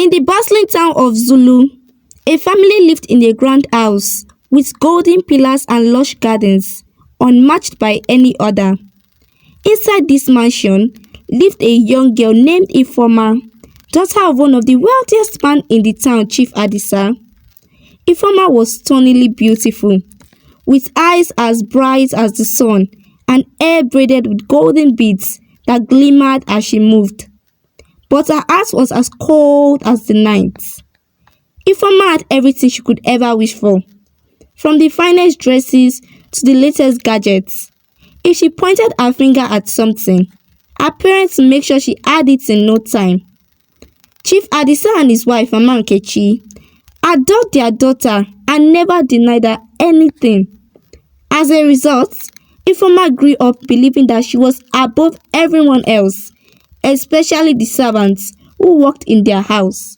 In the bustling town of Zulu, a family lived in a grand house with golden pillars and lush gardens, unmatched by any other. Inside this mansion lived a young girl named Ifeoma, daughter of one of the wealthiest men in the town, Chief Adisa. Ifeoma was stunningly beautiful, with eyes as bright as the sun and hair braided with golden beads that glimmered as she moved. But her heart was as cold as the night. Ifeoma had everything she could ever wish for, from the finest dresses to the latest gadgets. If she pointed her finger at something, her parents would make sure she had it in no time. Chief Adisa and his wife, Amaka, adored their daughter and never denied her anything. As a result, Ifeoma grew up believing that she was above everyone else, especially the servants who worked in their house.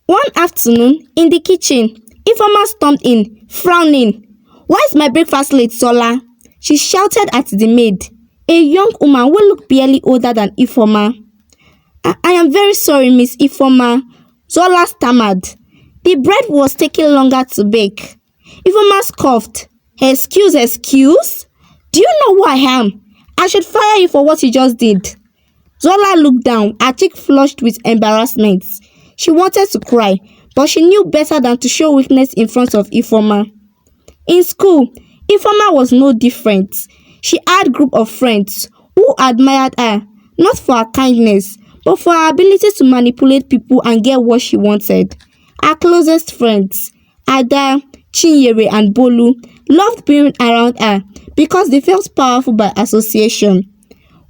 One afternoon, in the kitchen, Ifeoma stormed in, frowning. "Why is my breakfast late, Sola?" She shouted at the maid, a young woman who looked barely older than Ifeoma. I am very sorry, Miss Ifeoma," Zola stammered. "The bread was taking longer to bake." Ifeoma scoffed. Excuse? Do you know who I am? I should fire you for what you just did." Zola looked down, her cheek flushed with embarrassment. She wanted to cry, but she knew better than to show weakness in front of Ifeoma. In school, Ifeoma was no different. She had a group of friends who admired her, not for her kindness, but for her ability to manipulate people and get what she wanted. Her closest friends, Ada, Chinyere, and Bolu, loved being around her because they felt powerful by association.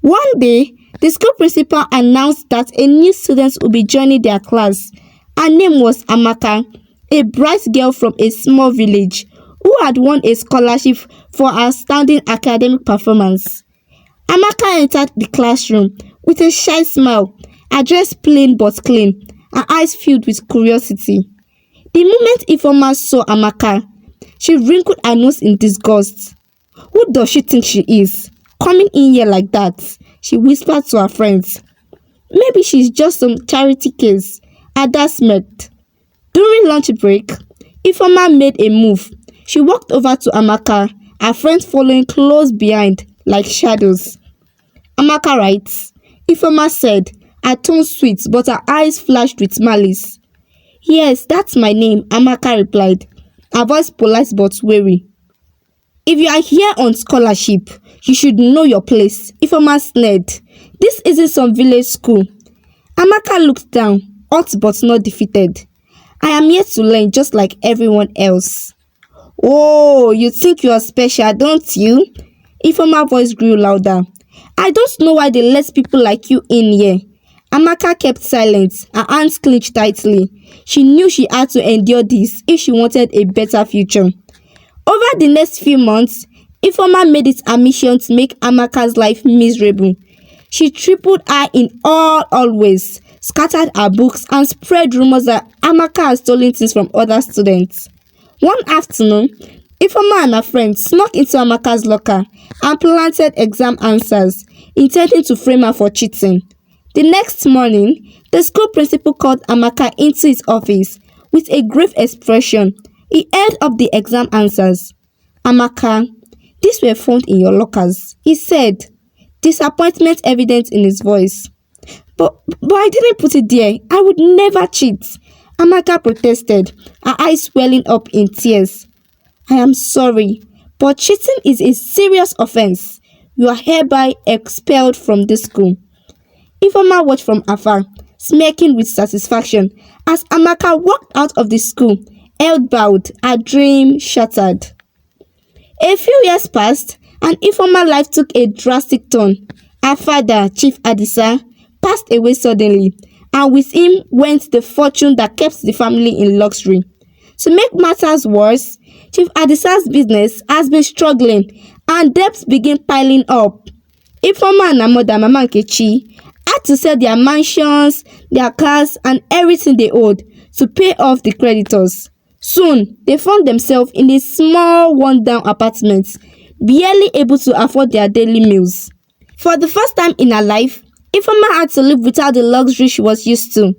One day, the school principal announced that a new student would be joining their class. Her name was Amaka, a bright girl from a small village who had won a scholarship for outstanding academic performance. Amaka entered the classroom with a shy smile, her dress plain but clean, her eyes filled with curiosity. The moment Ifeoma saw Amaka, she wrinkled her nose in disgust. "Who does she think she is, coming in here like that?" she whispered to her friends. "Maybe she's just some charity case," Ada smirked. During lunch break, Ifeoma made a move. She walked over to Amaka, her friends following close behind like shadows. "Amaka writes," Ifeoma said, her tone sweet but her eyes flashed with malice. "Yes, that's my name," Amaka replied, her voice polite but wary. "If you are here on scholarship, you should know your place," Ifeoma sneered. "This isn't some village school." Amaka looked down, hot but not defeated. "I am here to learn just like everyone else." "Oh, you think you are special, don't you?" Ifeoma's voice grew louder. "I don't know why they let people like you in here." Amaka kept silent, her hands clenched tightly. She knew she had to endure this if she wanted a better future. Over the next few months, Ifeoma made it a mission to make Amaka's life miserable. She tripled her in all ways, scattered her books, and spread rumors that Amaka had stolen things from other students. One afternoon, Ifeoma and her friends snuck into Amaka's locker and planted exam answers, intending to frame her for cheating. The next morning, the school principal called Amaka into his office with a grave expression. He held up the exam answers. "Amaka, these were found in your lockers," he said, disappointment evident in his voice. But I didn't put it there. I would never cheat," Amaka protested, her eyes welling up in tears. "I am sorry, but cheating is a serious offense. You are hereby expelled from this school." Ifeoma watched from afar, smirking with satisfaction as Amaka walked out of the school, head bowed, her dream shattered. A few years passed, and Ifeoma's life took a drastic turn. Her father, Chief Adisa, passed away suddenly, and with him went the fortune that kept the family in luxury. To make matters worse, Chief Adisa's business has been struggling, and debts began piling up. Ifeoma and her mother, Mama Nkechi, had to sell their mansions, their cars, and everything they owed to pay off the creditors. Soon, they found themselves in a small, worn-down apartment, barely able to afford their daily meals. For the first time in her life, Ifeoma had to live without the luxury she was used to.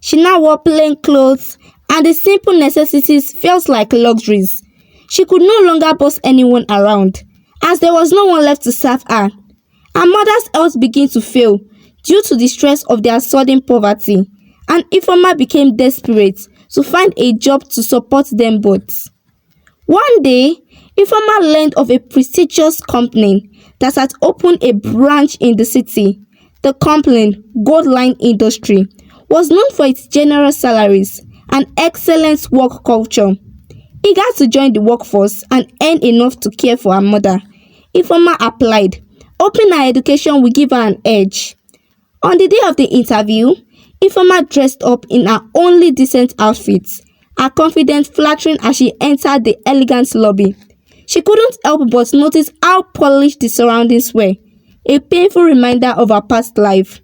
She now wore plain clothes, and the simple necessities felt like luxuries. She could no longer boss anyone around, as there was no one left to serve her. Her mother's health began to fail due to the stress of their sudden poverty, and Ifeoma became desperate to find a job to support them both. One day, Ifeoma learned of a prestigious company that had opened a branch in the city. The company, Gold Line Industry, was known for its generous salaries and excellent work culture. Eager to join the workforce and earn enough to care for her mother, Ifeoma applied, hoping her education would give her an edge. On the day of the interview, Ifeoma dressed up in her only decent outfit, her confidence flattering as she entered the elegant lobby. She couldn't help but notice how polished the surroundings were, a painful reminder of her past life.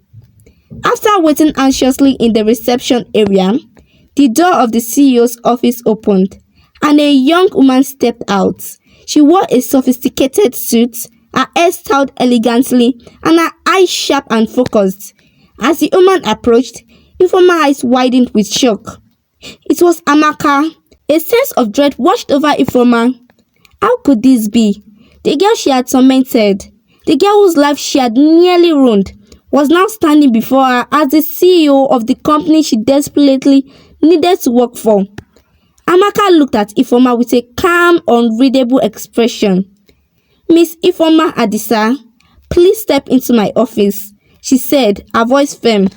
After waiting anxiously in the reception area, the door of the CEO's office opened, and a young woman stepped out. She wore a sophisticated suit, her hair styled elegantly, and her eyes sharp and focused. As the woman approached, Ifeoma's eyes widened with shock. It was Amaka. A sense of dread washed over Ifeoma. How could this be? The girl she had tormented, the girl whose life she had nearly ruined, was now standing before her as the CEO of the company she desperately needed to work for. Amaka looked at Ifeoma with a calm, unreadable expression. "Miss Ifeoma Adisa, please step into my office," she said, her voice firm.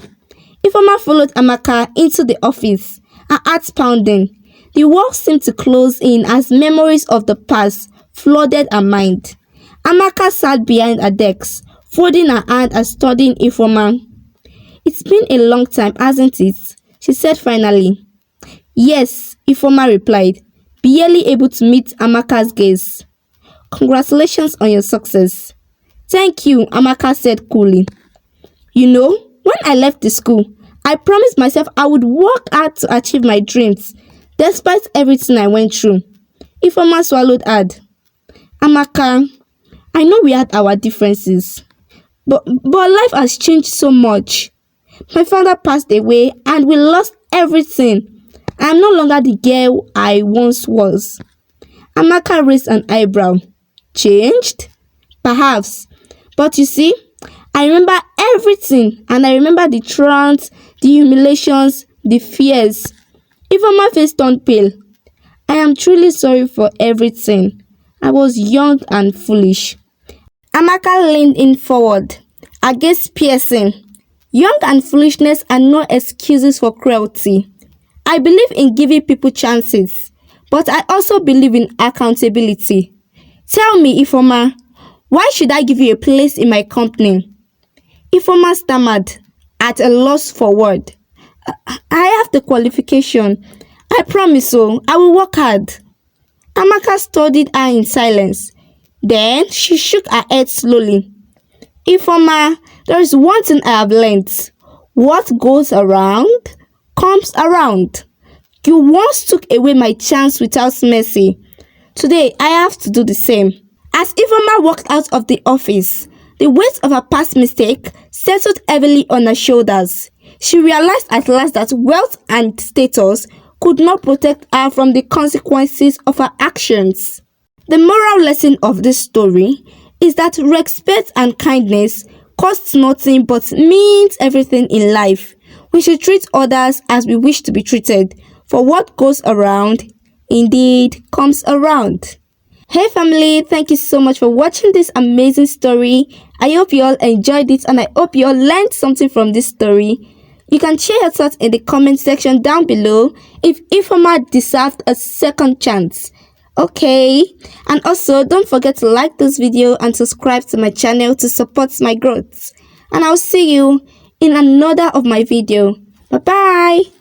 Ifeoma followed Amaka into the office, her heart pounding. The walls seemed to close in as memories of the past flooded her mind. Amaka sat behind her desk, folding her hand and studying Ifeoma. "It's been a long time, hasn't it?" she said finally. "Yes," Ifeoma replied, barely able to meet Amaka's gaze. "Congratulations on your success." "Thank you," Amaka said coolly. "You know, when I left the school, I promised myself I would work hard to achieve my dreams, despite everything I went through." Ifeoma swallowed hard. "Amaka, I know we had our differences, but life has changed so much. My father passed away and we lost everything. I am no longer the girl I once was." Amaka raised an eyebrow. "Changed? Perhaps. But you see, I remember everything, and I remember the trance, the humiliations, the fears." Ifeoma's face turned pale. "I am truly sorry for everything. I was young and foolish." Amaka leaned in forward, her gaze piercing. "Young and foolishness are no excuses for cruelty. I believe in giving people chances, but I also believe in accountability. Tell me, Ifeoma, why should I give you a place in my company?" Ifeoma stammered, at a loss for word. "I have the qualification. I promise so. I will work hard." Amaka studied her in silence. Then she shook her head slowly. "Ifeoma, there is one thing I have learned. What goes around comes around. You once took away my chance without mercy. Today, I have to do the same." As Ifeoma walked out of the office, the weight of her past mistake settled heavily on her shoulders. She realized at last that wealth and status could not protect her from the consequences of her actions. The moral lesson of this story is that respect and kindness costs nothing but means everything in life. We should treat others as we wish to be treated, for what goes around indeed comes around. Hey family, thank you so much for watching this amazing story. I hope you all enjoyed it and I hope you all learned something from this story. You can share your thoughts in the comment section down below if Ifeoma deserved a second chance. Okay, and also don't forget to like this video and subscribe to my channel to support my growth. And I'll see you in another of my video. Bye bye.